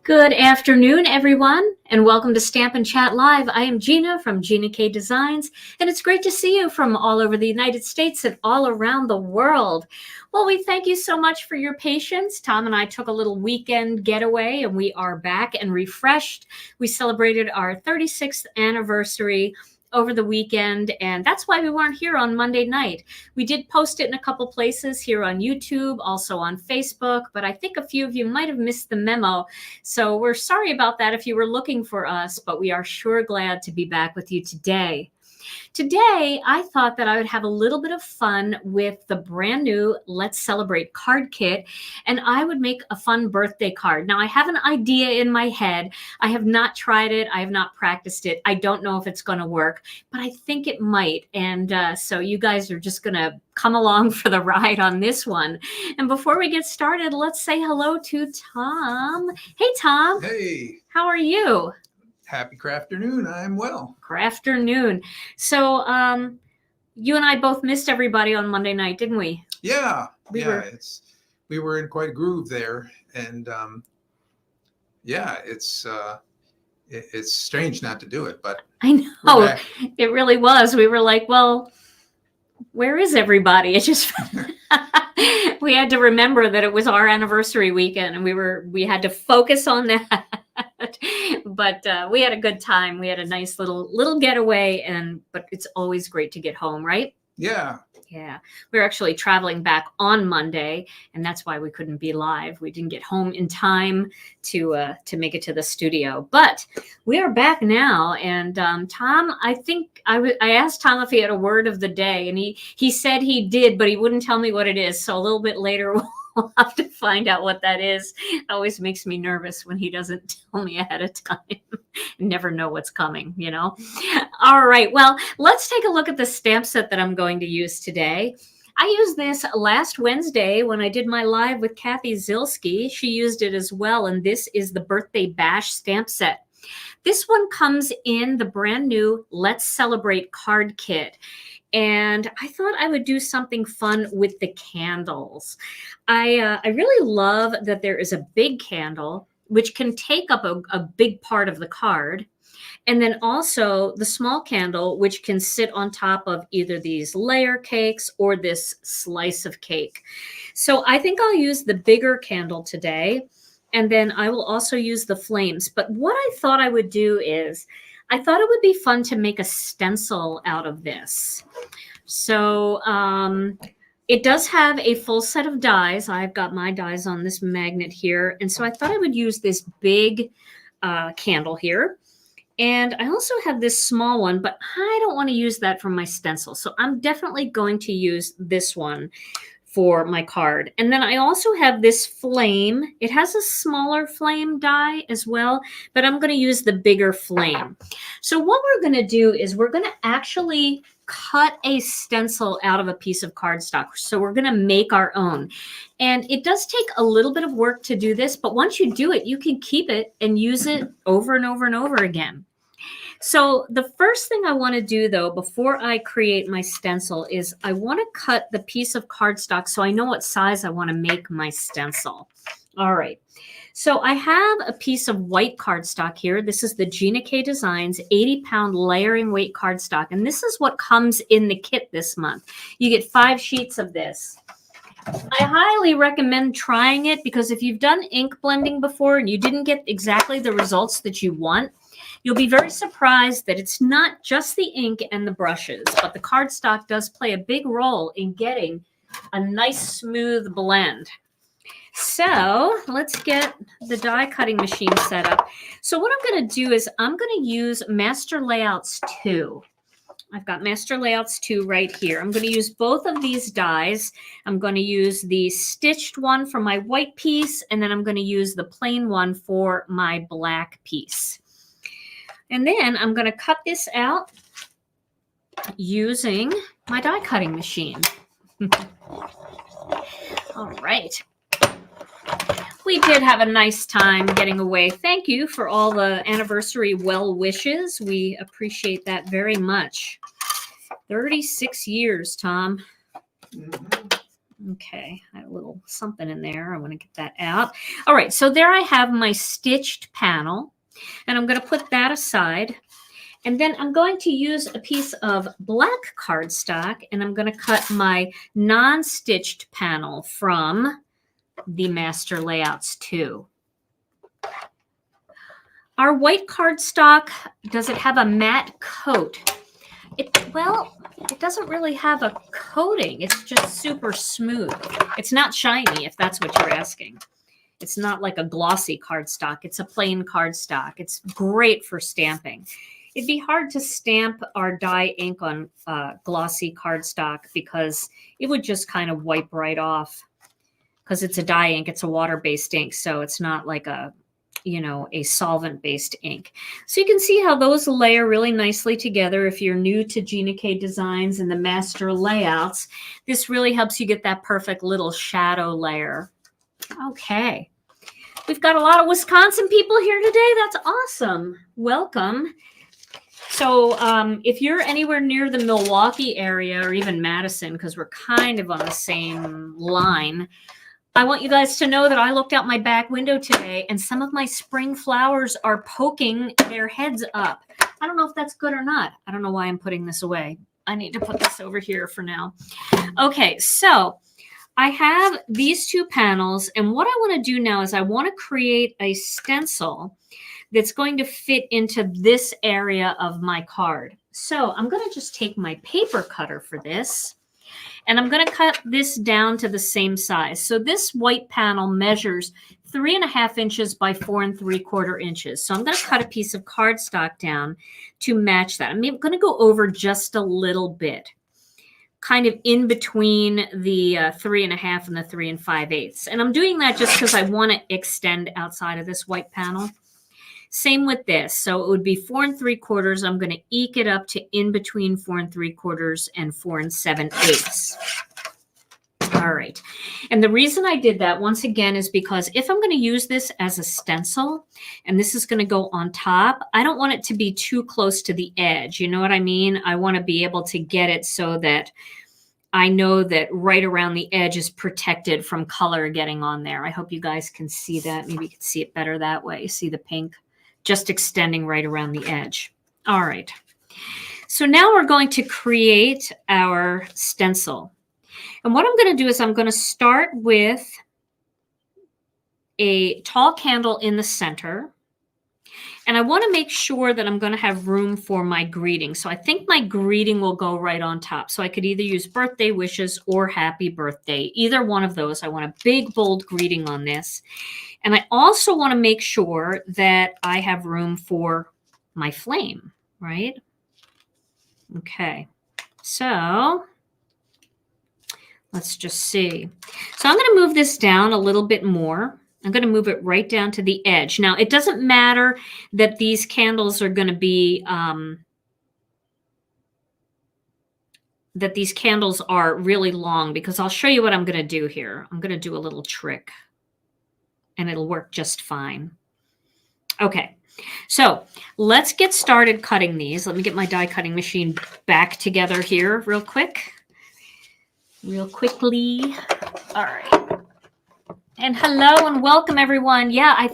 Good afternoon, everyone, and welcome to Stampin' Chat Live. I am Gina from Gina K Designs, and it's great to see you from all over the United States and all around the world. Well, we thank you so much for your patience. Tom and I took a little weekend getaway, and we are back and refreshed. We celebrated our 36th anniversary over the weekend, and that's why we weren't here on Monday night. We did post it in a couple places here on YouTube, also on Facebook, but I think a few of you might have missed the memo. So we're sorry about that if you were looking for us, but we are sure glad to be back with you today. Today, I thought that I would have a little bit of fun with the brand new Let's Celebrate card kit, and I would make a fun birthday card. Now, I have an idea in my head. I have not tried it. I have not practiced it. I don't know if it's going to work, but I think it might. And so you guys are just going to come along for the ride on this one. And before we get started, let's say hello to Tom. Hey, Tom. Hey. How are you? Happy crafternoon. I'm well. Crafternoon. So you and I both missed everybody on Monday night, didn't we? Yeah. We were in quite a groove there. And it's strange not to do it, but I know it really was. We were like, well, where is everybody? It just we had to remember that it was our anniversary weekend, and we had to focus on that. But we had a good time. We had a nice little getaway, but it's always great to get home, right? Yeah. Yeah. We were actually traveling back on Monday, and that's why we couldn't be live. We didn't get home in time to make it to the studio. But we are back now. And Tom, I think I asked Tom if he had a word of the day, and he said he did, but he wouldn't tell me what it is. So a little bit later, we'll have to find out what that is. It always makes me nervous when he doesn't tell me ahead of time. Never know what's coming, you know? All right, well, let's take a look at the stamp set that I'm going to use today. I used this last Wednesday when I did my live with Kathy Zilski. She used it as well, and this is the Birthday Bash stamp set. This one comes in the brand new Let's Celebrate card kit. And I thought I would do something fun with the candles. I really love that there is a big candle, which can take up a big part of the card. And then also the small candle, which can sit on top of either these layer cakes or this slice of cake. So I think I'll use the bigger candle today. And then I will also use the flames. But what I thought I would do is, I thought it would be fun to make a stencil out of this. So it does have a full set of dies. I've got my dies on this magnet here. And so I thought I would use this big candle here. And I also have this small one, but I don't want to use that for my stencil. So I'm definitely going to use this one for my card. And then I also have this flame. It has a smaller flame die as well, but I'm going to use the bigger flame. So what we're going to do is we're going to actually cut a stencil out of a piece of cardstock. So we're going to make our own. And it does take a little bit of work to do this, but once you do it, you can keep it and use it over and over and over again. So the first thing I want to do, though, before I create my stencil is I want to cut the piece of cardstock so I know what size I want to make my stencil. All right. So I have a piece of white cardstock here. This is the Gina K Designs 80-pound layering weight cardstock. And this is what comes in the kit this month. You get 5 sheets of this. I highly recommend trying it because if you've done ink blending before and you didn't get exactly the results that you want, you'll be very surprised that it's not just the ink and the brushes, but the cardstock does play a big role in getting a nice smooth blend. So let's get the die cutting machine set up. So what I'm going to do is I'm going to use Master Layouts 2. I've got Master Layouts 2 right here. I'm going to use both of these dies. I'm going to use the stitched one for my white piece, and then I'm going to use the plain one for my black piece. And then I'm going to cut this out. using my die cutting machine. All right. We did have a nice time getting away. Thank you for all the anniversary well wishes. We appreciate that very much. 36 years, Tom. Okay, I have a little something in there. I want to get that out. All right, so there I have my stitched panel, and I'm going to put that aside. And then I'm going to use a piece of black cardstock, and I'm going to cut my non-stitched panel from the Master Layouts 2. Our white cardstock, does it have a matte coat? Well, it doesn't really have a coating. It's just super smooth. It's not shiny, if that's what you're asking. It's not like a glossy cardstock. It's a plain cardstock. It's great for stamping. It'd be hard to stamp our dye ink on glossy cardstock because it would just kind of wipe right off. Because it's a dye ink, it's a water-based ink, so it's not like a, a solvent-based ink. So you can see how those layer really nicely together. If you're new to Gina K Designs and the Master Layouts, this really helps you get that perfect little shadow layer. Okay. We've got a lot of Wisconsin people here today. That's awesome. Welcome. So if you're anywhere near the Milwaukee area or even Madison, because we're kind of on the same line, I want you guys to know that I looked out my back window today and some of my spring flowers are poking their heads up. I don't know if that's good or not. I don't know why I'm putting this away. I need to put this over here for now. Okay, so I have these two panels, and what I want to do now is I want to create a stencil that's going to fit into this area of my card. So I'm going to just take my paper cutter for this. And I'm going to cut this down to the same size. So this white panel measures 3.5 inches by 4 3/4 inches. So I'm going to cut a piece of cardstock down to match that. I'm going to go over just a little bit, kind of in between the 3.5 and the 3 5/8. And I'm doing that just because I want to extend outside of this white panel. Same with this. So it would be 4 3/4. I'm going to eke it up to in between 4 3/4 and 4 7/8. All right. And the reason I did that, once again, is because if I'm going to use this as a stencil, and this is going to go on top, I don't want it to be too close to the edge. You know what I mean? I want to be able to get it so that I know that right around the edge is protected from color getting on there. I hope you guys can see that. Maybe you can see it better that way. See the pink? Just extending right around the edge. All right. So now we're going to create our stencil. And what I'm going to do is I'm going to start with a tall candle in the center. And I want to make sure that I'm going to have room for my greeting. So I think my greeting will go right on top. So I could either use birthday wishes or happy birthday. Either one of those. I want a big, bold greeting on this. And I also want to make sure that I have room for my flame, right? Okay. So let's just see. So I'm going to move this down a little bit more. I'm going to move it right down to the edge. Now, it doesn't matter that these candles are going to be, that these candles are really long, because I'll show you what I'm going to do here. I'm going to do a little trick, and it'll work just fine. Okay, so let's get started cutting these. Let me get my die cutting machine back together here real quickly. All right. And hello and welcome, everyone. Yeah, I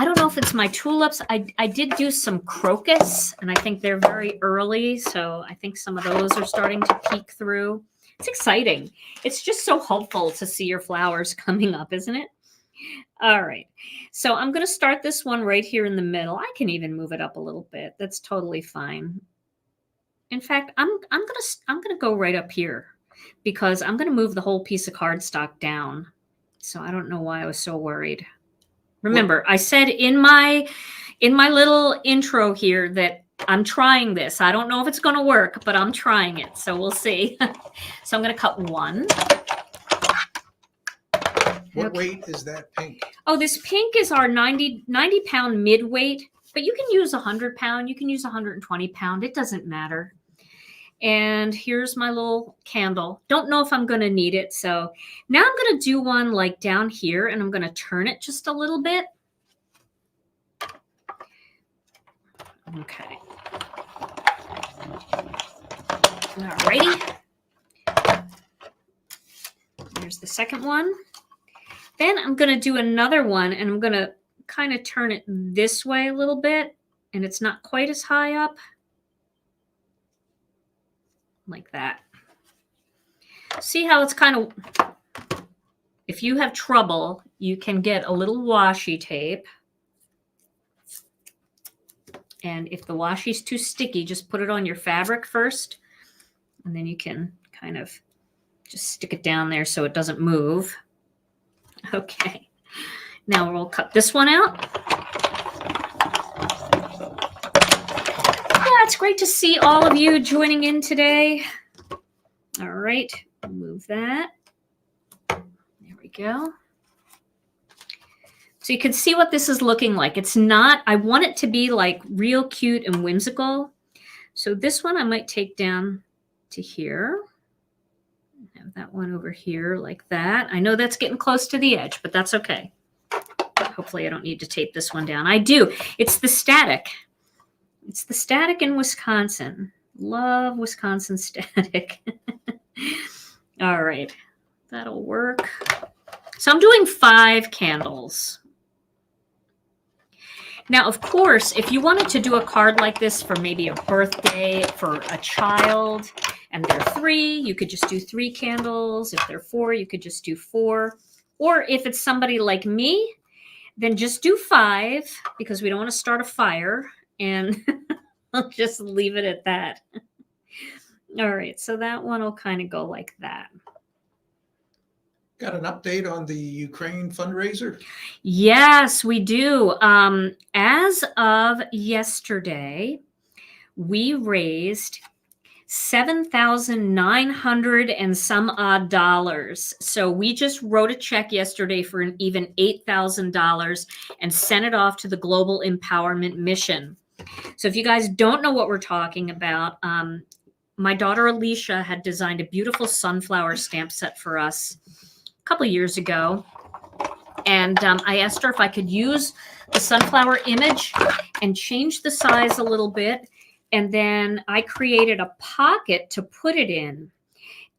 don't know if it's my tulips. I did do some crocus, and I think they're very early, so I think some of those are starting to peek through. It's exciting. It's just so hopeful to see your flowers coming up, isn't it? All right. So I'm going to start this one right here in the middle. I can even move it up a little bit. That's totally fine. In fact, I'm going to go right up here, because I'm going to move the whole piece of cardstock down. So I don't know why I was so worried. Remember, I said in my little intro here that I'm trying this. I don't know if it's going to work, but I'm trying it. So we'll see. So I'm going to cut one. What weight is that pink? Oh, this pink is our 90-pound mid-weight, but you can use 100-pound. You can use 120-pound. It doesn't matter. And here's my little candle. Don't know if I'm going to need it. So now I'm going to do one like down here, and I'm going to turn it just a little bit. Okay. Alrighty. There's the second one. Then I'm going to do another one, and I'm going to kind of turn it this way a little bit, and it's not quite as high up. Like that. See how it's kind of, if you have trouble, you can get a little washi tape. And if the washi's too sticky, just put it on your fabric first. And then you can kind of just stick it down there so it doesn't move. Okay. Now we'll cut this one out. Yeah, it's great to see all of you joining in today. All right, move that. There we go. So you can see what this is looking like. It's not, I want it to be like real cute and whimsical. So this one I might take down to here. Have that one over here like that. I know that's getting close to the edge, but that's okay. Hopefully I don't need to tape this one down. I do. It's the static. It's the static in Wisconsin. Love Wisconsin static. All right. That'll work. So I'm doing 5 candles. Now, of course, if you wanted to do a card like this for maybe a birthday for a child and they're 3, you could just do 3 candles. If they're 4, you could just do 4. Or if it's somebody like me, then just do 5 because we don't want to start a fire, and I'll just leave it at that. All right, so that one will kind of go like that. Got an update on the Ukraine fundraiser? Yes, we do. As of yesterday, we raised $7,900 and some odd dollars. So we just wrote a check yesterday for an even $8,000 and sent it off to the Global Empowerment Mission. So if you guys don't know what we're talking about, my daughter Alicia had designed a beautiful sunflower stamp set for us a couple of years ago. And I asked her if I could use the sunflower image and change the size a little bit. And then I created a pocket to put it in.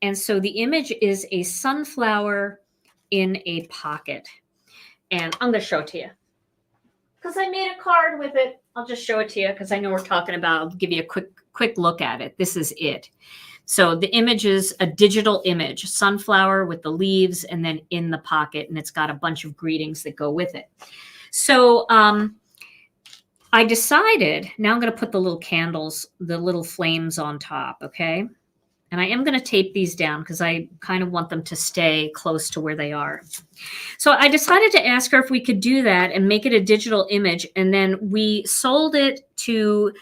And so the image is a sunflower in a pocket. And I'm going to show it to you because I made a card with it. I'll just show it to you because I know we're talking about, I'll give you a quick look at it. This is it. So the image is a digital image, sunflower with the leaves and then in the pocket. And it's got a bunch of greetings that go with it. So I decided now I'm going to put the little candles, the little flames on top. Okay. And I am going to tape these down because I kind of want them to stay close to where they are. So I decided to ask her if we could do that and make it a digital image. And then we sold it to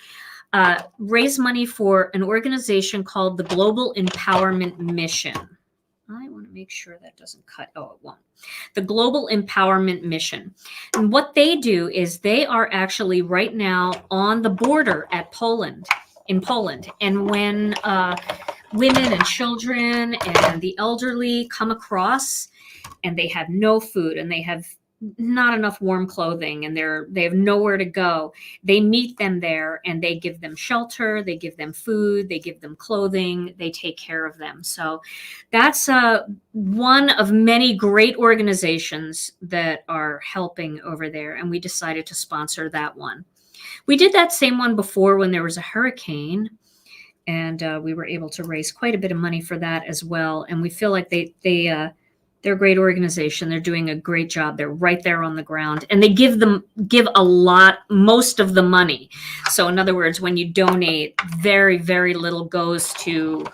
raise money for an organization called the Global Empowerment Mission. I want to make sure that doesn't cut. Oh, it won't. The Global Empowerment Mission. And what they do is they are actually right now on the border at in Poland. And when women and children and the elderly come across and they have no food and they have not enough warm clothing and they have nowhere to go, they meet them there and they give them shelter, they give them food, they give them clothing, they take care of them. So that's one of many great organizations that are helping over there, and we decided to sponsor that one. We did that same one before when there was a hurricane, and we were able to raise quite a bit of money for that as well. And we feel like they're a great organization. They're doing a great job. They're right there on the ground, and they give a lot, most of the money. So in other words, when you donate, very, very little goes to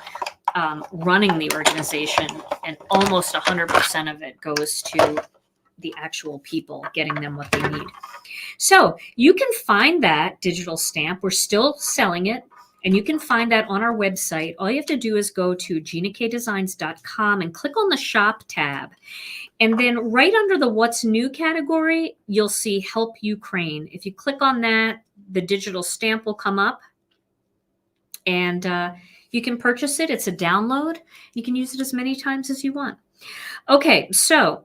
running the organization, and almost 100% of it goes to the actual people, getting them what they need. So you can find that digital stamp. We're still selling it. And you can find that on our website. All you have to do is go to ginakdesigns.com and click on the shop tab. And then right under the what's new category, you'll see Help Ukraine. If you click on that, the digital stamp will come up. And You can purchase it. It's a download. You can use it as many times as you want. Okay, so,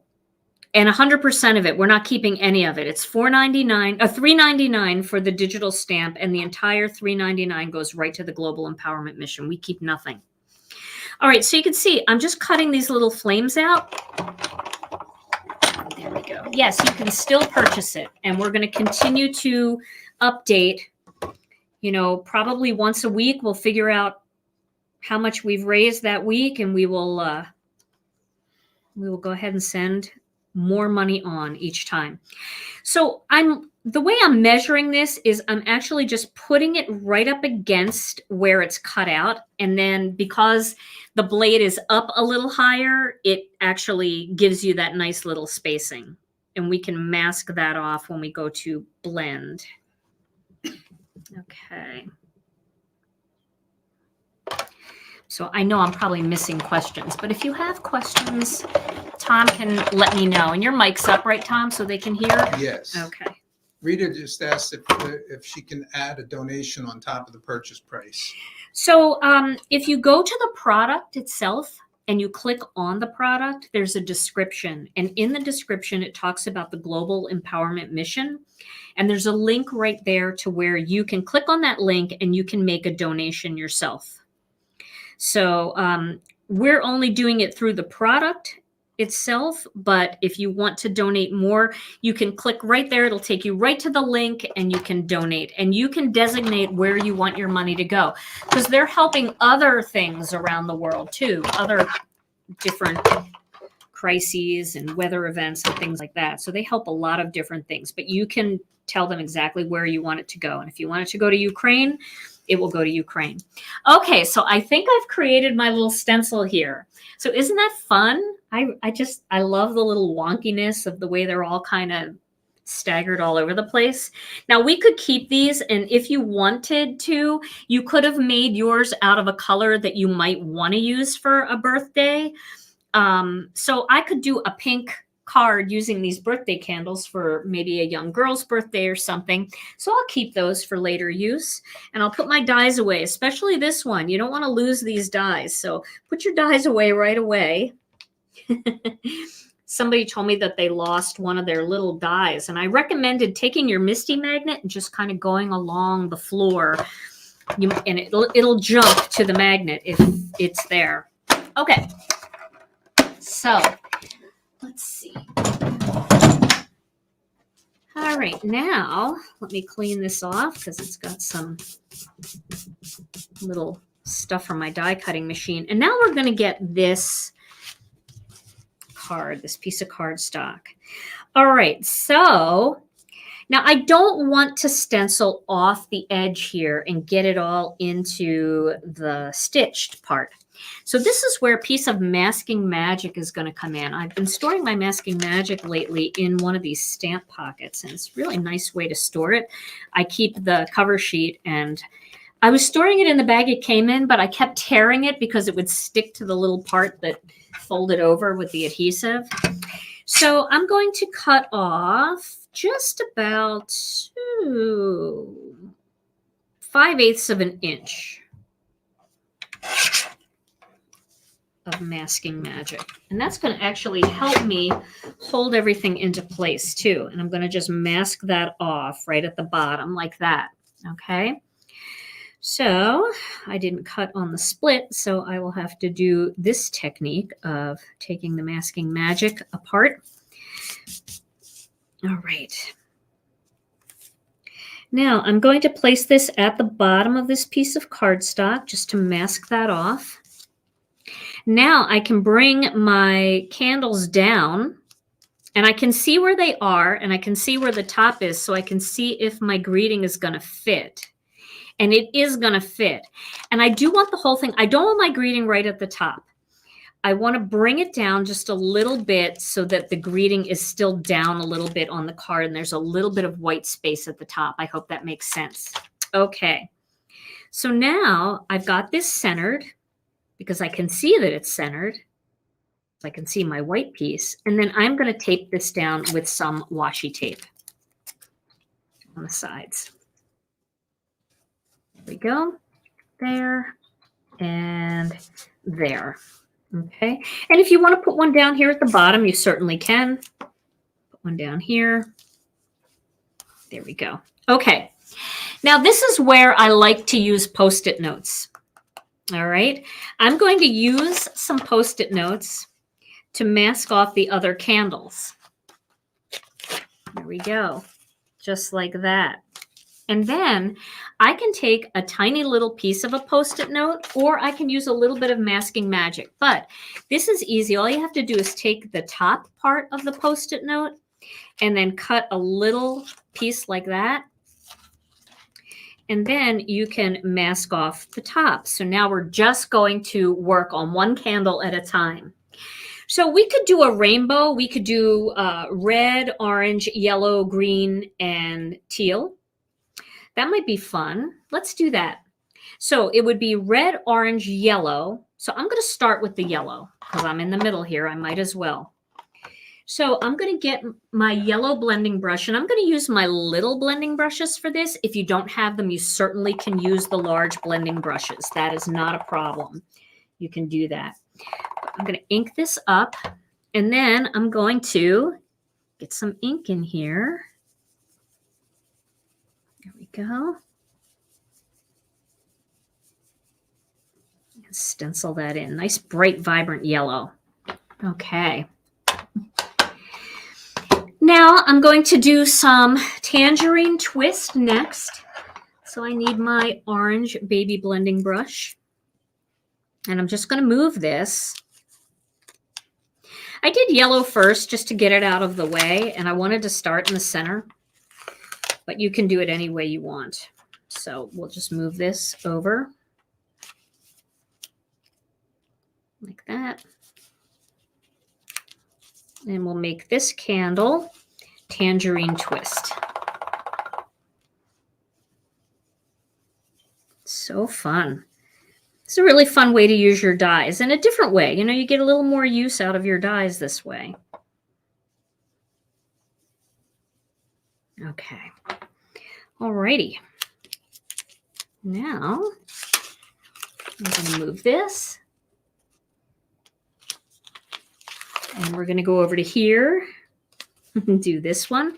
and 100% of it, we're not keeping any of it. It's $3.99 for the digital stamp, and the entire $3.99 goes right to the Global Empowerment Mission. We keep nothing. All right, so you can see I'm just cutting these little flames out. There we go. Yes, you can still purchase it, and we're going to continue to update. You know, probably once a week, we'll figure out how much we've raised that week, and we will go ahead and send more money on each time. So the way I'm measuring this is I'm actually just putting it right up against where it's cut out. And then because the blade is up a little higher, it actually gives you that nice little spacing. And we can mask that off when we go to blend. Okay. So I know I'm probably missing questions, but if you have questions, Tom can let me know. And your mic's up, right, Tom, so they can hear? Yes. Okay. Rita just asked if she can add a donation on top of the purchase price. So if you go to the product itself and you click on the product, there's a description. And in the description, it talks about the Global Empowerment Mission. And there's a link right there to where you can click on that link and you can make a donation yourself. So we're only doing it through the product itself, but if you want to donate more, you can click right there. It'll take you right to the link and you can donate, and you can designate where you want your money to go, because they're helping other things around the world too, other different crises and weather events and things like that. So they help a lot of different things, but you can tell them exactly where you want it to go. And if you want it to go to Ukraine, it will go to Ukraine. Okay, so I think I've created my little stencil here. So isn't that fun? I love the little wonkiness of the way they're all kind of staggered all over the place. Now we could keep these, and if you wanted to, you could have made yours out of a color that you might want to use for a birthday. So I could do a pink card using these birthday candles for maybe a young girl's birthday or something. So I'll keep those for later use, and I'll put my dies away, especially this one. You don't want to lose these dies. So put your dies away right away. Somebody told me that they lost one of their little dies, and I recommended taking your Misty magnet and just kind of going along the floor, and it'll jump to the magnet if it's there. Okay. So let's see. All right, now let me clean this off because it's got some little stuff from my die cutting machine. And now we're going to get this card, this piece of cardstock. All right, so now I don't want to stencil off the edge here and get it all into the stitched part. So this is where a piece of masking magic is going to come in. I've been storing my masking magic lately in one of these stamp pockets, and it's a really nice way to store it. I keep the cover sheet, and I was storing it in the bag it came in, but I kept tearing it because it would stick to the little part that folded over with the adhesive. So I'm going to cut off just about 5/8 of an inch of masking magic. And that's going to actually help me hold everything into place too. And I'm going to just mask that off right at the bottom like that. Okay. So I didn't cut on the split, so I will have to do this technique of taking the masking magic apart. All right. Now I'm going to place this at the bottom of this piece of cardstock just to mask that off. Now I can bring my candles down, and I can see where they are, and I can see where the top is, so I can see if my greeting is going to fit. And it is going to fit. And I do want the whole thing. I don't want my greeting right at the top. I want to bring it down just a little bit so that the greeting is still down a little bit on the card, and there's a little bit of white space at the top. I hope that makes sense. Okay. So now I've got this centered because I can see that it's centered. I can see my white piece. And then I'm going to tape this down with some washi tape on the sides. There we go. There. and there. Okay, and if you want to put one down here at the bottom, you certainly can. Put one down here. There we go. Okay, now this is where I like to use Post-it notes. All right, I'm going to use some Post-it notes to mask off the other candles. There we go, just like that. And then I can take a tiny little piece of a Post-it note, or I can use a little bit of masking magic. But this is easy. All you have to do is take the top part of the Post-it note and then cut a little piece like that. And then you can mask off the top. So now we're just going to work on one candle at a time. So we could do a rainbow. We could do red, orange, yellow, green, and teal. That might be fun. Let's do that. So it would be red, orange, yellow. So I'm going to start with the yellow because I'm in the middle here. I might as well. So I'm going to get my yellow blending brush, and I'm going to use my little blending brushes for this. If you don't have them, you certainly can use the large blending brushes. That is not a problem. You can do that. I'm going to ink this up, and then I'm going to get some ink in here. There we go. Stencil that in. Nice, bright, vibrant yellow. Okay. Now I'm going to do some Tangerine twist next. So I need my orange baby blending brush. And I'm just going to move this. I did yellow first just to get it out of the way, and I wanted to start in the center. But you can do it any way you want. So we'll just move this over. Like that. And we'll make this candle Tangerine twist. So fun. It's a really fun way to use your dies in a different way. You know, you get a little more use out of your dies this way. Okay. Alrighty. Now, I'm going to move this. And we're going to go over to here and do this one.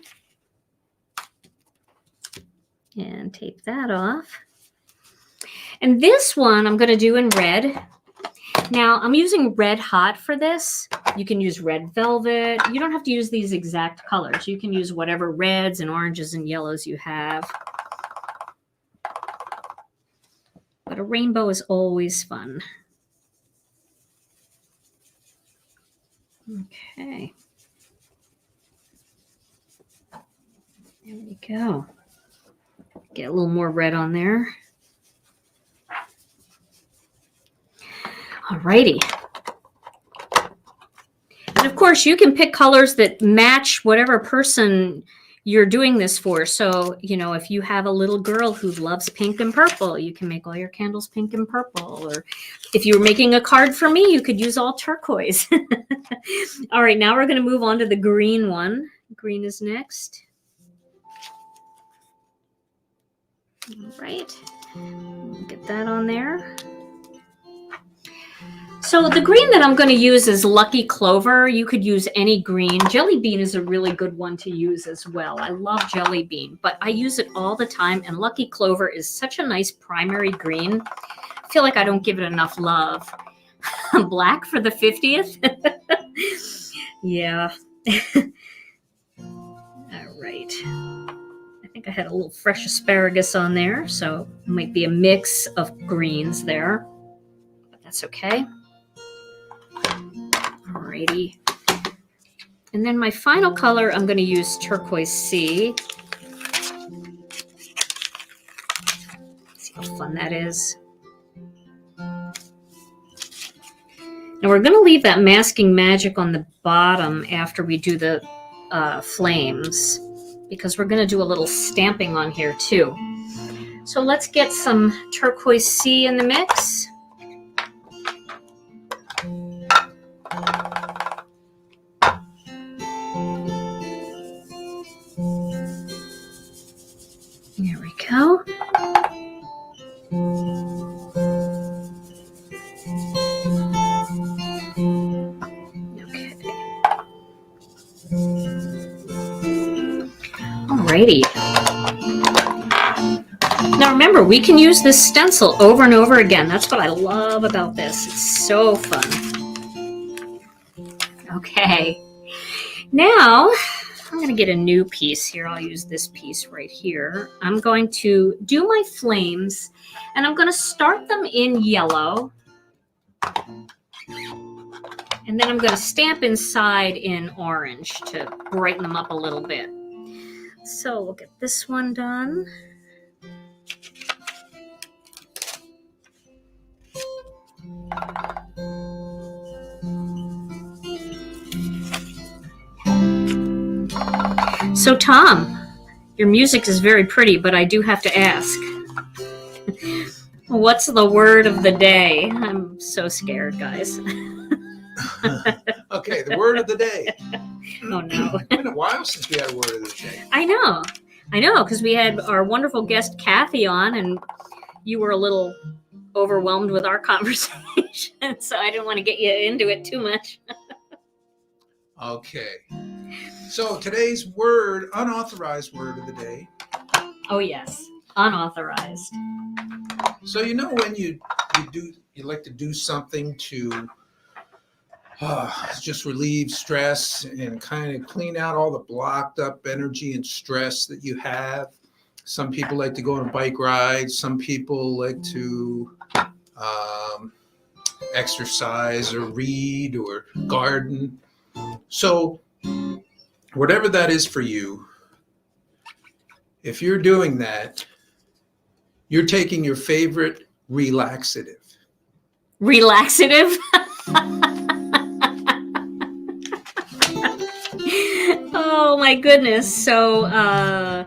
And tape that off. And this one I'm going to do in red. Now, I'm using Red Hot for this. You can use red velvet. You don't have to use these exact colors. You can use whatever reds and oranges and yellows you have. But a rainbow is always fun. Okay. There we go. Get a little more red on there. Alrighty. And of course, you can pick colors that match whatever person you're doing this for. So, you know, if you have a little girl who loves pink and purple, you can make all your candles pink and purple. Or if you were making a card for me, you could use all turquoise. All right, now we're going to move on to the green one. Green is next. All right, get that on there. So the green that I'm going to use is Lucky Clover. You could use any green. Jelly Bean is a really good one to use as well. I love Jelly Bean, but I use it all the time, and Lucky Clover is such a nice primary green. I feel like I don't give it enough love. Black for the 50th? Yeah. All right. I think I had a little fresh asparagus on there, so it might be a mix of greens there, but that's okay. Alrighty. And then my final color, I'm going to use Turquoise C. See how fun that is. Now we're going to leave that masking magic on the bottom after we do the flames, because we're going to do a little stamping on here too. So let's get some Turquoise C in the mix. There we go. Now remember, we can use this stencil over and over again. That's what I love about this. It's so fun. Okay. Now, I'm going to get a new piece here. I'll use this piece right here. I'm going to do my flames, and I'm going to start them in yellow. And then I'm going to stamp inside in orange to brighten them up a little bit. So we'll get this one done. So Tom, your music is very pretty, but I do have to ask. What's the word of the day? I'm so scared, guys. Okay, the word of the day. Oh no. It's been a while since we had a word of the day. I know, because we had our wonderful guest Kathy on, and you were a little overwhelmed with our conversation, so I didn't want to get you into it too much. Okay. So today's word, unauthorized word of the day. Oh yes, unauthorized. So when you like to do something to just relieve stress and kind of clean out all the blocked up energy and stress that you have. Some people like to go on bike rides. Some people like to exercise or read or garden. So whatever that is for you, if you're doing that, you're taking your favorite relaxative. Relaxative? Oh my goodness. So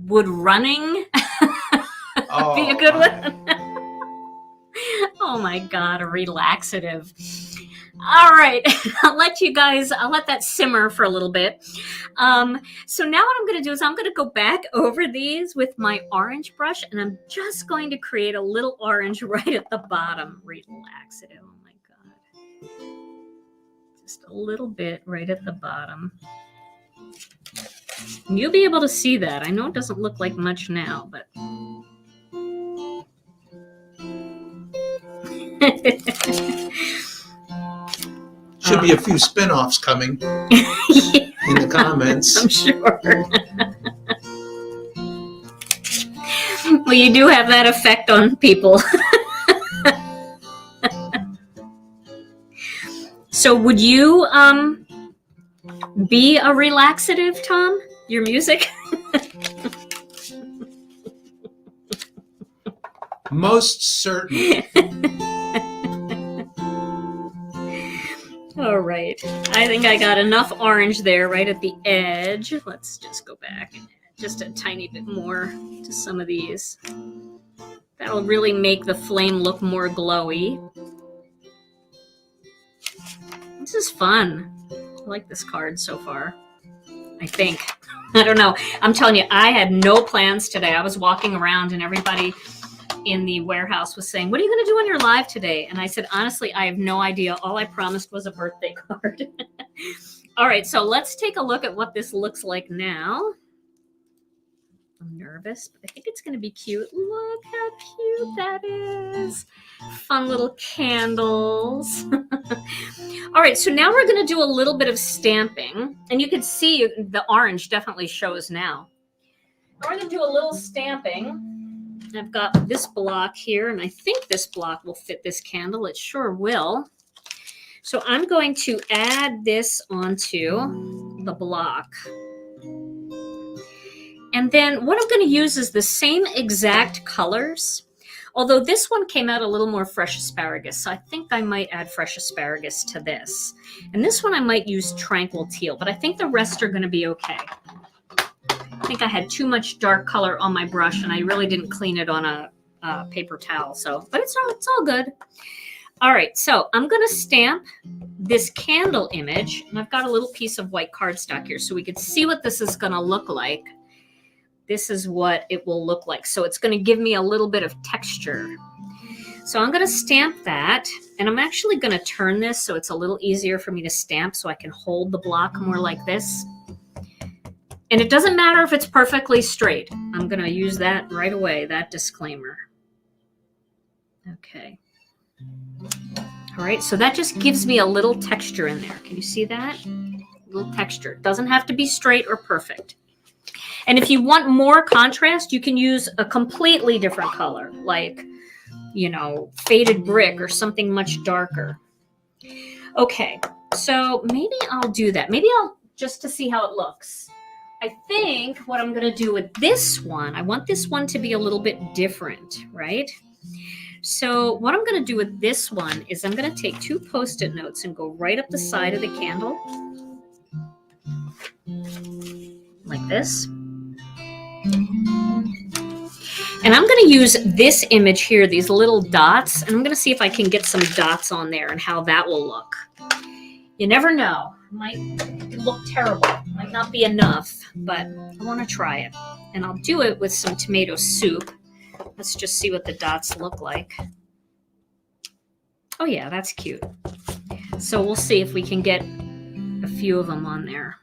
would running be a good one? Oh my God, a relaxative. All right, I'll let that simmer for a little bit. So now what I'm going to do is I'm going to go back over these with my orange brush, and I'm just going to create a little orange right at the bottom. Relaxative, oh my God. Just a little bit right at the bottom. And you'll be able to see that. I know it doesn't look like much now, but... Should be a few spin-offs coming in the comments. I'm sure. Well, you do have that effect on people. So would you be a relaxative, Tom? Your music? Most certainly. All right. I think I got enough orange there right at the edge. Let's just go back and add just a tiny bit more to some of these. That'll really make the flame look more glowy. This is fun. I like this card so far, I think. I don't know. I'm telling you, I had no plans today. I was walking around and everybody in the warehouse was saying, what are you going to do on your live today? And I said, honestly, I have no idea. All I promised was a birthday card. All right, so let's take a look at what this looks like now. I'm nervous, but I think it's going to be cute. Look how cute that is. Fun little candles. All right, so now we're going to do a little bit of stamping. And you can see the orange definitely shows now. We're going to do a little stamping. I've got this block here, and I think this block will fit this candle. It sure will. So I'm going to add this onto the block. And then what I'm going to use is the same exact colors, although this one came out a little more fresh asparagus, so I think I might add fresh asparagus to this. And this one I might use Tranquil Teal, but I think the rest are going to be okay. I think I had too much dark color on my brush, and I really didn't clean it on a paper towel. But it's all good. All right, so I'm going to stamp this candle image, and I've got a little piece of white cardstock here so we could see what this is going to look like. This is what it will look like. So it's going to give me a little bit of texture. So I'm going to stamp that, and I'm actually going to turn this so it's a little easier for me to stamp so I can hold the block more like this. And it doesn't matter if it's perfectly straight. I'm going to use that right away, that disclaimer. Okay. All right, so that just gives me a little texture in there. Can you see that? A little texture. It doesn't have to be straight or perfect. And if you want more contrast, you can use a completely different color, like, you know, faded brick or something much darker. Okay, so maybe I'll do that. Maybe I'll, just to see how it looks. I think what I'm going to do with this one, I want this one to be a little bit different, right? So what I'm going to do with this one is I'm going to take 2 Post-it notes and go right up the side of the candle, like this. And I'm going to use this image here, these little dots, and I'm going to see if I can get some dots on there and how that will look. You never know. It might look terrible. It might not be enough, but I want to try it. And I'll do it with some tomato soup. Let's just see what the dots look like. Oh yeah, that's cute. So we'll see if we can get a few of them on there.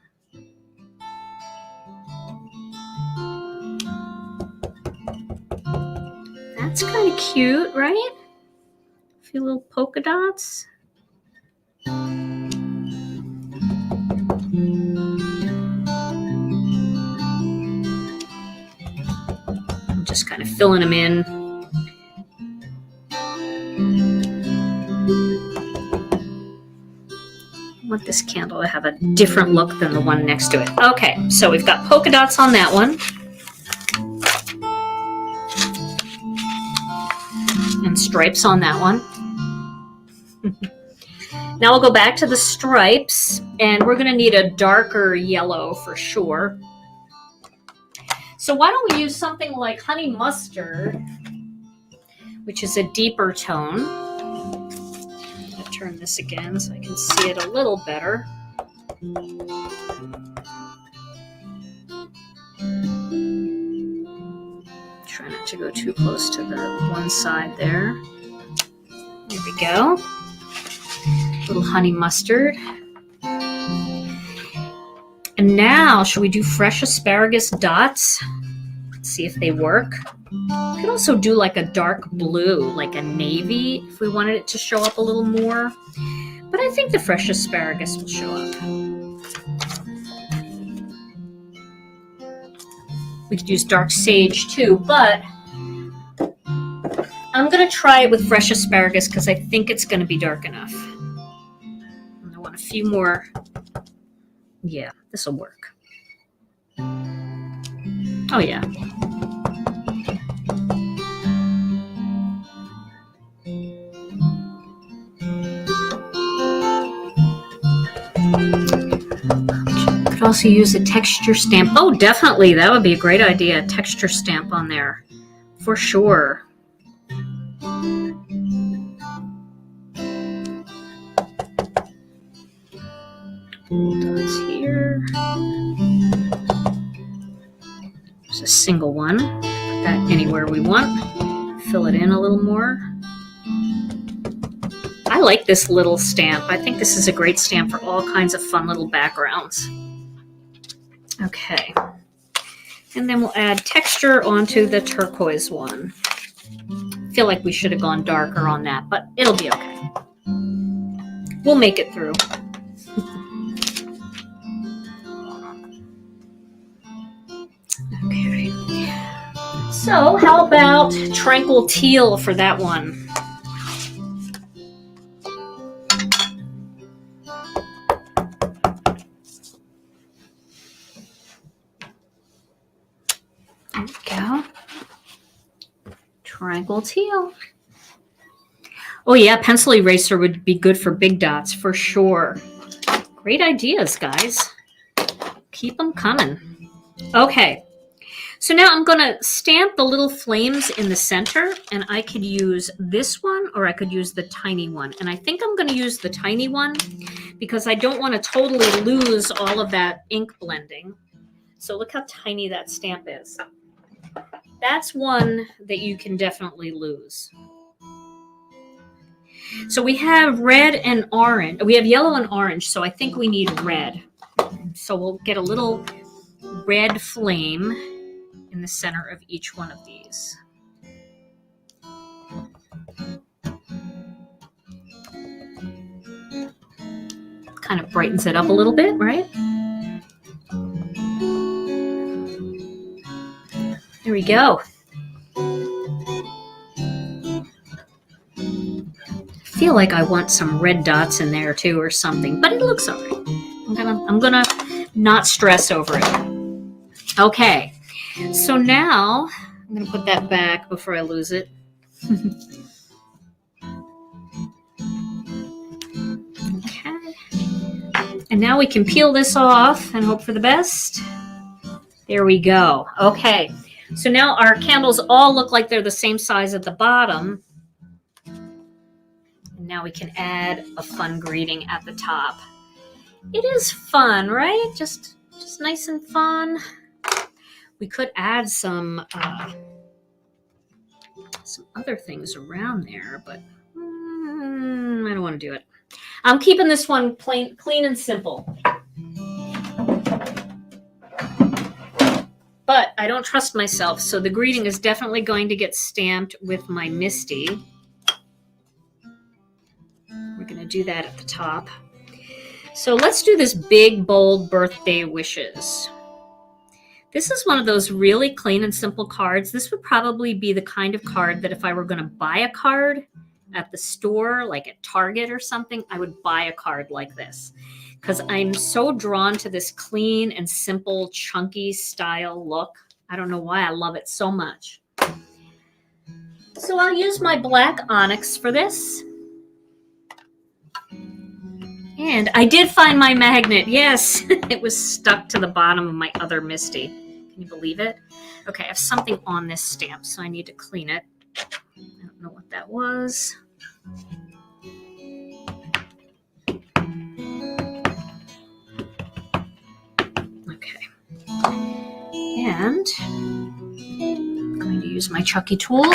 That's kind of cute, right? A few little polka dots. I'm just kind of filling them in. I want this candle to have a different look than the one next to it. Okay, so we've got polka dots on that one. And stripes on that one. Now we'll go back to the stripes, and we're going to need a darker yellow for sure. So why don't we use something like honey mustard, which is a deeper tone. I'm going to turn this again so I can see it a little better. Try not to go too close to the one side there. There we go. A little honey mustard. And now, should we do fresh asparagus dots? Let's see if they work. We could also do like a dark blue, like a navy, if we wanted it to show up a little more. But I think the fresh asparagus will show up. We could use dark sage too, but I'm going to try it with fresh asparagus because I think it's going to be dark enough. And I want a few more. Yeah, this will work. Oh, yeah. Could also use a texture stamp. Oh, definitely. That would be a great idea. A texture stamp on there. For sure. Dots here. There's a single one. Put that anywhere we want. Fill it in a little more. I like this little stamp. I think this is a great stamp for all kinds of fun little backgrounds. Okay. And then we'll add texture onto the turquoise one. I feel like we should have gone darker on that, but it'll be okay. We'll make it through. Okay. So how about Tranquil Teal for that one? There we go. Tranquil Teal. Oh yeah, pencil eraser would be good for big dots for sure. Great ideas, guys. Keep them coming. Okay. So now I'm going to stamp the little flames in the center, and I could use this one or I could use the tiny one. And I think I'm going to use the tiny one because I don't want to totally lose all of that ink blending. So look how tiny that stamp is. That's one that you can definitely lose. So we have red and orange. We have yellow and orange, so I think we need red. So we'll get a little red flame in the center of each one of these. Kind of brightens it up a little bit, right? There we go. I feel like I want some red dots in there too or something, but it looks all right. I'm gonna not stress over it. Okay, so now I'm gonna put that back before I lose it. Okay, and now we can peel this off and hope for the best. There we go. Okay, so now our candles all look like they're the same size at the bottom. And now we can add a fun greeting at the top. It is fun, right? Just nice and fun. We could add some other things around there, but I don't want to do it. I'm keeping this one clean and simple. But I don't trust myself, so the greeting is definitely going to get stamped with my Misty. We're going to do that at the top. So let's do this big, bold birthday wishes. This is one of those really clean and simple cards. This would probably be the kind of card that if I were going to buy a card at the store, like at Target or something, I would buy a card like this. Because I'm so drawn to this clean and simple, chunky style look. I don't know why I love it so much. So I'll use my black onyx for this. And I did find my magnet. Yes, it was stuck to the bottom of my other Misty. Can you believe it? Okay, I have something on this stamp, so I need to clean it. I don't know what that was. Okay. And I'm going to use my Chucky tool.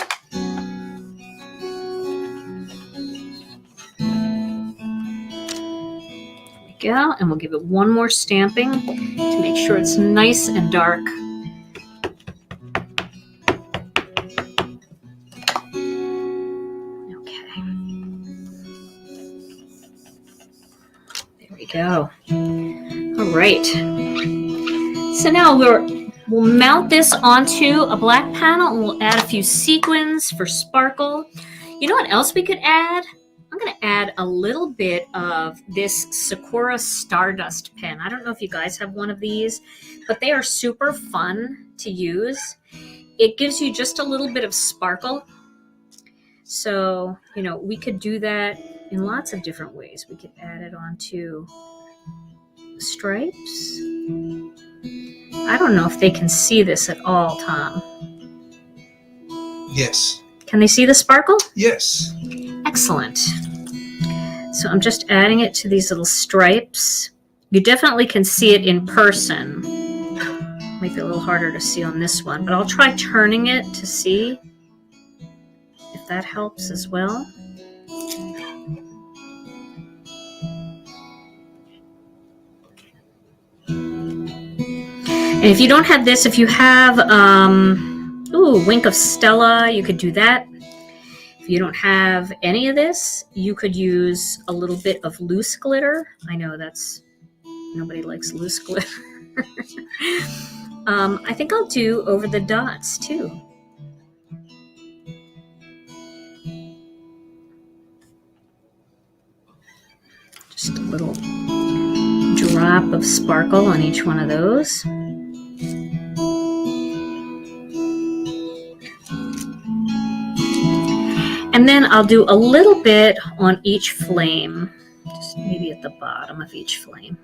Go, and we'll give it one more stamping to make sure it's nice and dark. Okay. There we go. All right. So now we'll mount this onto a black panel and we'll add a few sequins for sparkle. You know what else we could add? I'm going to add a little bit of this Sakura Stardust pen. I don't know if you guys have one of these, but they are super fun to use. It gives you just a little bit of sparkle. So, you know, we could do that in lots of different ways. We could add it onto stripes. I don't know if they can see this at all, Tom. Yes. Can they see the sparkle? Yes. Excellent. So I'm just adding it to these little stripes. You definitely can see it in person. Might be a little harder to see on this one, but I'll try turning it to see if that helps as well. And if you don't have this, if you have Wink of Stella, you could do that. If you don't have any of this, you could use a little bit of loose glitter. I know nobody likes loose glitter. I think I'll do over the dots too. Just a little drop of sparkle on each one of those. And then I'll do a little bit on each flame, just maybe at the bottom of each flame.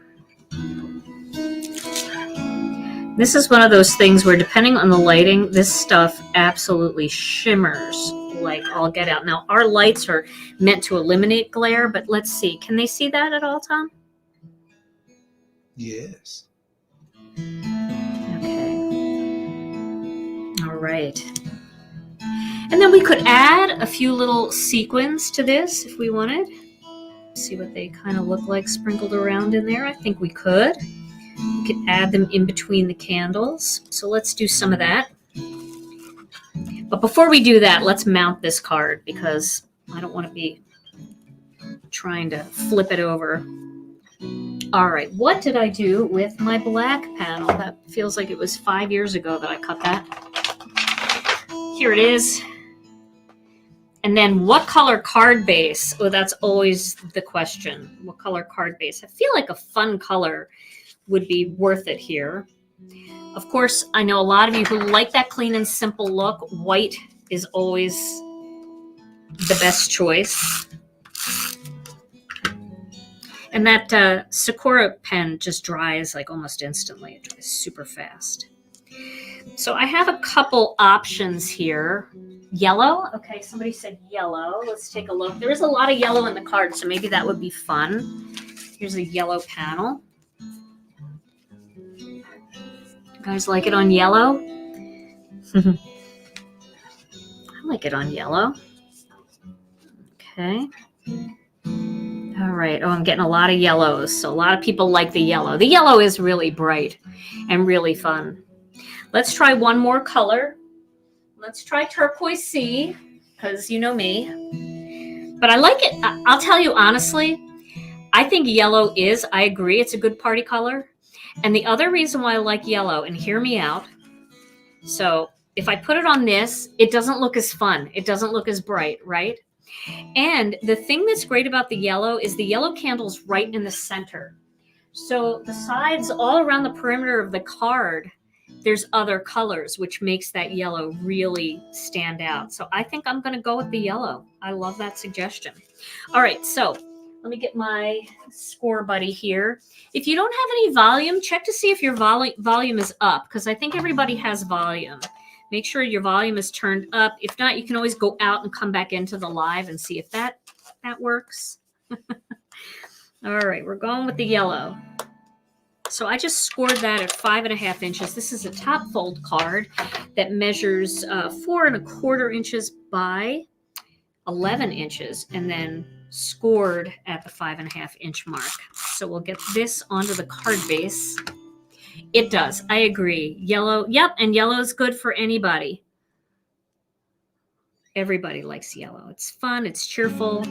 This is one of those things where depending on the lighting, this stuff absolutely shimmers like all get out. Now, our lights are meant to eliminate glare, but let's see. Can they see that at all, Tom? Yes. Okay. All right. And then we could add a few little sequins to this if we wanted. See what they kind of look like sprinkled around in there. I think we could. You can add them in between the candles. So let's do some of that. But before we do that, let's mount this card because I don't want to be trying to flip it over. All right, what did I do with my black panel? That feels like it was 5 years ago that I cut that. Here it is. And then what color card base? Oh, that's always the question. What color card base? I feel like a fun color would be worth it here. Of course, I know a lot of you who like that clean and simple look. White is always the best choice. And that Sakura pen just dries like almost instantly. It dries super fast. So I have a couple options here. Yellow. Okay, somebody said yellow. Let's take a look. There is a lot of yellow in the card, so maybe that would be fun. Here's a yellow panel. You guys like it on yellow? I like it on yellow. Okay. All right. Oh, I'm getting a lot of yellows. So a lot of people like the yellow. The yellow is really bright and really fun. Let's try one more color. Let's try turquoise C, because you know me. But I like it. I'll tell you honestly, I think yellow is, I agree, it's a good party color. And the other reason why I like yellow, and hear me out. So if I put it on this, it doesn't look as fun. It doesn't look as bright, right? And the thing that's great about the yellow is the yellow candle's right in the center. So the sides all around the perimeter of the card, there's other colors, which makes that yellow really stand out. So I think I'm going to go with the yellow. I love that suggestion. All right, so let me get my score buddy here. If you don't have any volume, check to see if your volume is up, because I think everybody has volume. Make sure your volume is turned up. If not, you can always go out and come back into the live and see if that works. All right, we're going with the yellow. So I just scored that at 5.5 inches. This is a top fold card that measures 4 1/4 inches by 11 inches and then scored at the 5.5 inch mark. So we'll get this onto the card base. It does. I agree. Yellow. Yep. And yellow is good for anybody. Everybody likes yellow. It's fun. It's cheerful.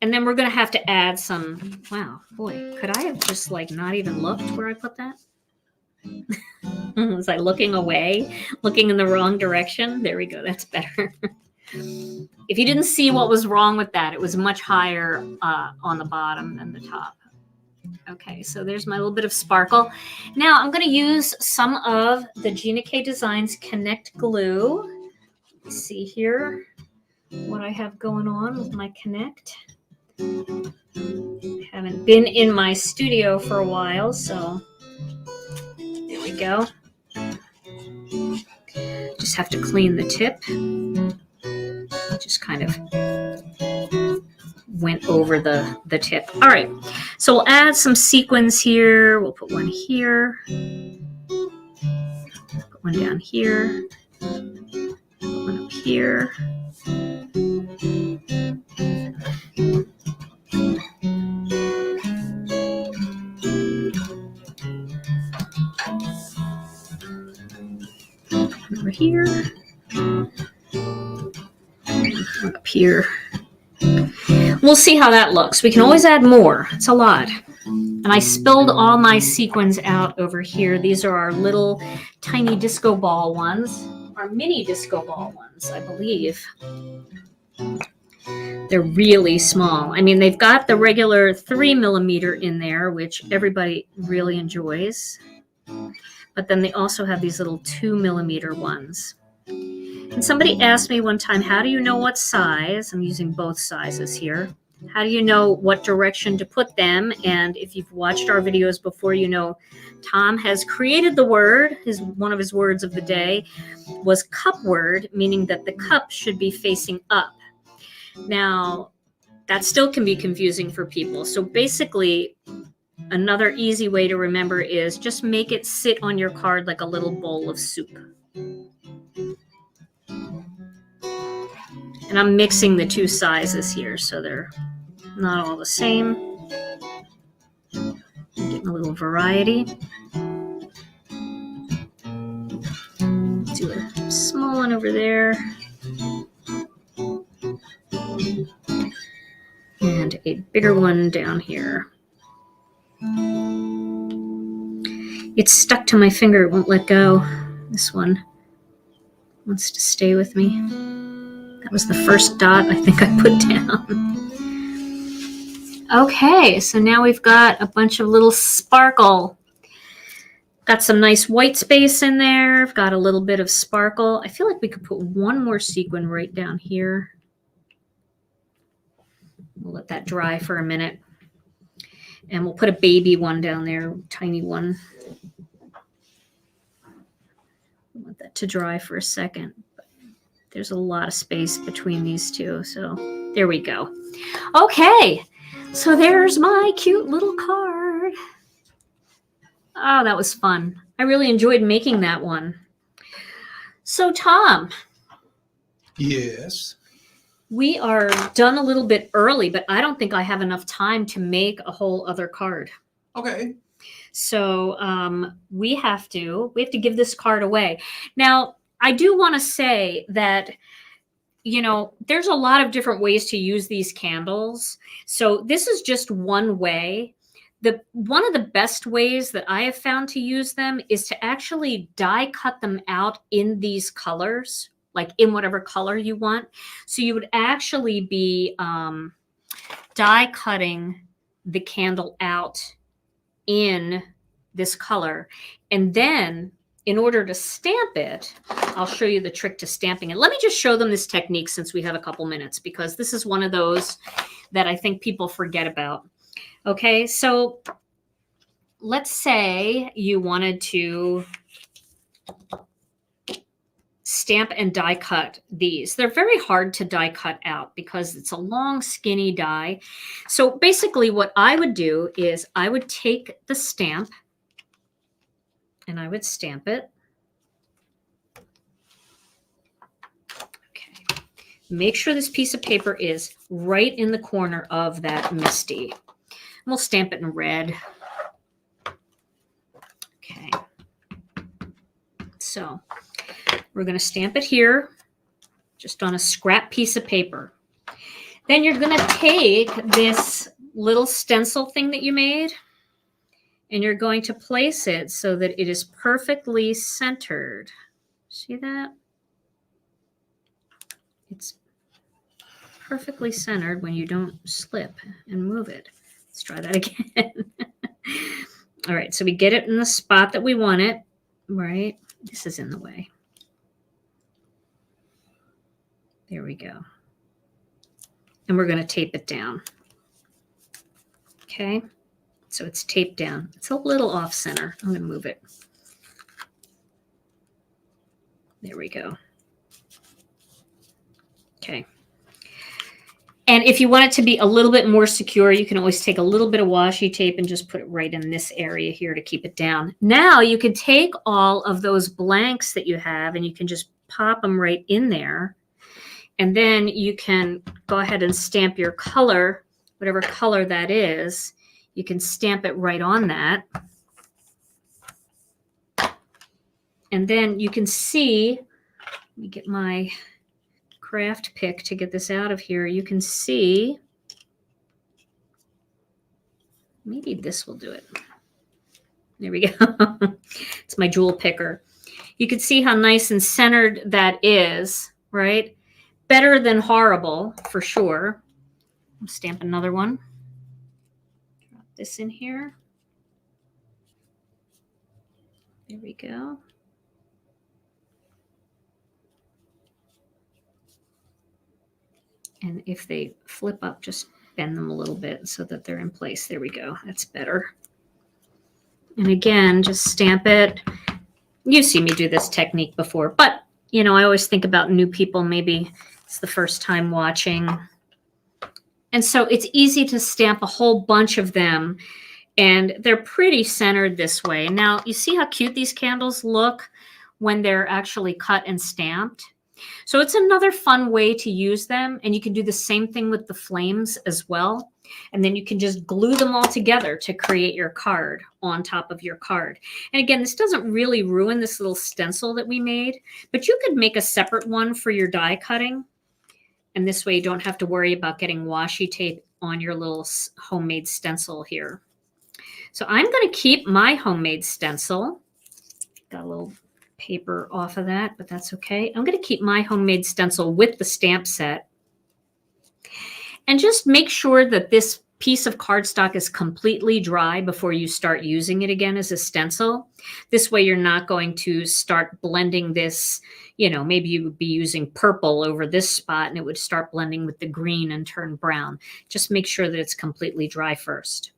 And then we're going to have to add some. Wow. Boy, could I have just like not even looked where I put that? Was I looking away? Looking in the wrong direction? There we go. That's better. If you didn't see what was wrong with that, it was much higher on the bottom than the top. Okay, so there's my little bit of sparkle. Now I'm going to use some of the Gina K Designs Connect glue. Let's see here what I have going on with my Connect. I haven't been in my studio for a while, so there we go. Just have to clean the tip. Just kind of went over the tip. All right, so we'll add some sequins here. We'll put one here, put one down here, put one up here. Over here, one up here. We'll see how that looks. We can always add more. It's a lot. And I spilled all my sequins out over here. These are our little tiny disco ball ones, our mini disco ball ones, I believe. They're really small. I mean, they've got the regular 3mm in there, which everybody really enjoys. But then they also have these little 2mm ones. And somebody asked me one time, how do you know what size? I'm using both sizes here. How do you know what direction to put them? And if you've watched our videos before, you know Tom has created the word. One of his words of the day was cup word, meaning that the cup should be facing up. Now, that still can be confusing for people. So basically, another easy way to remember is just make it sit on your card like a little bowl of soup. And I'm mixing the two sizes here, so they're not all the same. I'm getting a little variety. Do a small one over there. And a bigger one down here. It's stuck to my finger. It won't let go. This one wants to stay with me. That was the first dot I think I put down. Okay, so now we've got a bunch of little sparkle. Got some nice white space in there. I've got a little bit of sparkle. I feel like we could put one more sequin right down here. We'll let that dry for a minute. And we'll put a baby one down there, tiny one. I want that to dry for a second. There's a lot of space between these two, so there we go. Okay, so there's my cute little card. Oh, that was fun. I really enjoyed making that one. So, Tom. Yes. We are done a little bit early, but I don't think I have enough time to make a whole other card. Okay. So we have to give this card away. Now, I do want to say that, you know, there's a lot of different ways to use these candles. So this is just one way. One of the best ways that I have found to use them is to actually die cut them out in these colors, like in whatever color you want. So you would actually be die cutting the candle out in this color. And then in order to stamp it, I'll show you the trick to stamping it. Let me just show them this technique since we have a couple minutes, because this is one of those that I think people forget about. Okay, so let's say you wanted to stamp and die cut these. They're very hard to die cut out because it's a long, skinny die. So basically what I would do is I would take the stamp and I would stamp it. Okay. Make sure this piece of paper is right in the corner of that MISTI. We'll stamp it in red. Okay. So we're going to stamp it here, just on a scrap piece of paper. Then you're going to take this little stencil thing that you made, and you're going to place it so that it is perfectly centered. See that? It's perfectly centered when you don't slip and move it. Let's try that again. All right, so we get it in the spot that we want it, right? This is in the way. There we go. And we're going to tape it down. Okay, so it's taped down. It's a little off center. I'm going to move it. There we go. Okay. And if you want it to be a little bit more secure, you can always take a little bit of washi tape and just put it right in this area here to keep it down. Now you can take all of those blanks that you have and you can just pop them right in there. And then you can go ahead and stamp your color, whatever color that is. You can stamp it right on that. And then you can see, let me get my craft pick to get this out of here. You can see, maybe this will do it. There we go. It's my jewel picker. You can see how nice and centered that is, right? Better than horrible, for sure. I'll stamp another one. Drop this in here. There we go. And if they flip up, just bend them a little bit so that they're in place. There we go. That's better. And again, just stamp it. You've seen me do this technique before, but, you know, I always think about new people. Maybe it's the first time watching. And so it's easy to stamp a whole bunch of them, and they're pretty centered this way. Now, you see how cute these candles look when they're actually cut and stamped? So it's another fun way to use them, and you can do the same thing with the flames as well. And then you can just glue them all together to create your card on top of your card. And again, this doesn't really ruin this little stencil that we made, but you could make a separate one for your die cutting. And this way you don't have to worry about getting washi tape on your little homemade stencil here. So I'm going to keep my homemade stencil. Got a little paper off of that, but that's okay. I'm going to keep my homemade stencil with the stamp set. And just make sure that this piece of cardstock is completely dry before you start using it again as a stencil. This way you're not going to start blending this, you know, maybe you would be using purple over this spot and it would start blending with the green and turn brown. Just make sure that it's completely dry first.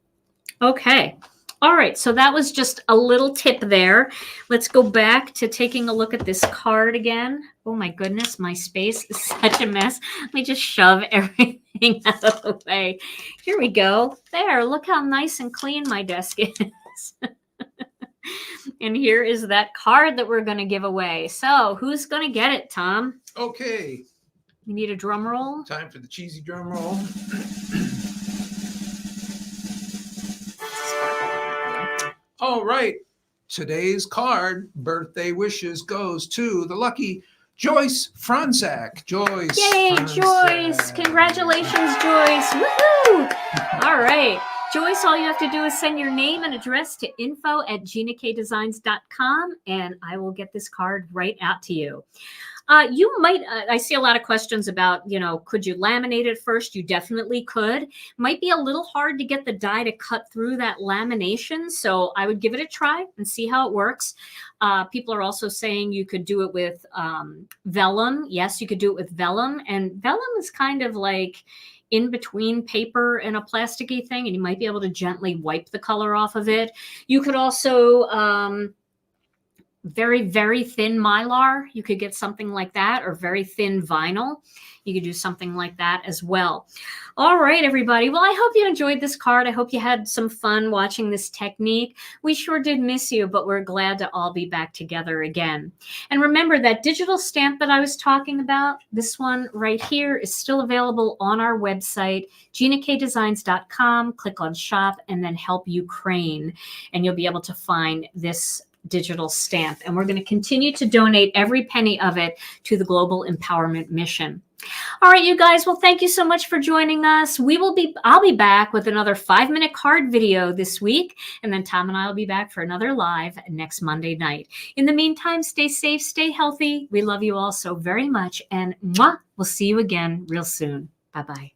Okay. All right, so that was just a little tip there. Let's go back to taking a look at this card again. Oh my goodness, my space is such a mess. Let me just shove everything out of the way. Here we go. There, look how nice and clean my desk is. And here is that card that we're going to give away. So who's going to get it, Tom? Okay. You need a drum roll? Time for the cheesy drum roll. All right. Today's card, birthday wishes, goes to the lucky Joyce Franzak. Joyce. Yay, Franzak. Joyce. Congratulations, Joyce. Woohoo! All right. Joyce, all you have to do is send your name and address to info@ginakdesigns.com, and I will get this card right out to you. You might, I see a lot of questions about, you know, could you laminate it first? You definitely could. Might be a little hard to get the die to cut through that lamination. So I would give it a try and see how it works. People are also saying you could do it with vellum. Yes, you could do it with vellum. And vellum is kind of like in between paper and a plasticky thing, and you might be able to gently wipe the color off of it. You could also... very, very thin Mylar. You could get something like that, or very thin vinyl. You could do something like that as well. All right, everybody. Well, I hope you enjoyed this card. I hope you had some fun watching this technique. We sure did miss you, but we're glad to all be back together again. And remember that digital stamp that I was talking about, this one right here, is still available on our website, ginakdesigns.com. Click on shop and then help Ukraine, and you'll be able to find this digital stamp. And we're going to continue to donate every penny of it to the Global Empowerment Mission. All right, you guys. Well, thank you so much for joining us. I'll be back with another 5-minute card video this week. And then Tom and I will be back for another live next Monday night. In the meantime, stay safe, stay healthy. We love you all so very much. And mwah, we'll see you again real soon. Bye-bye.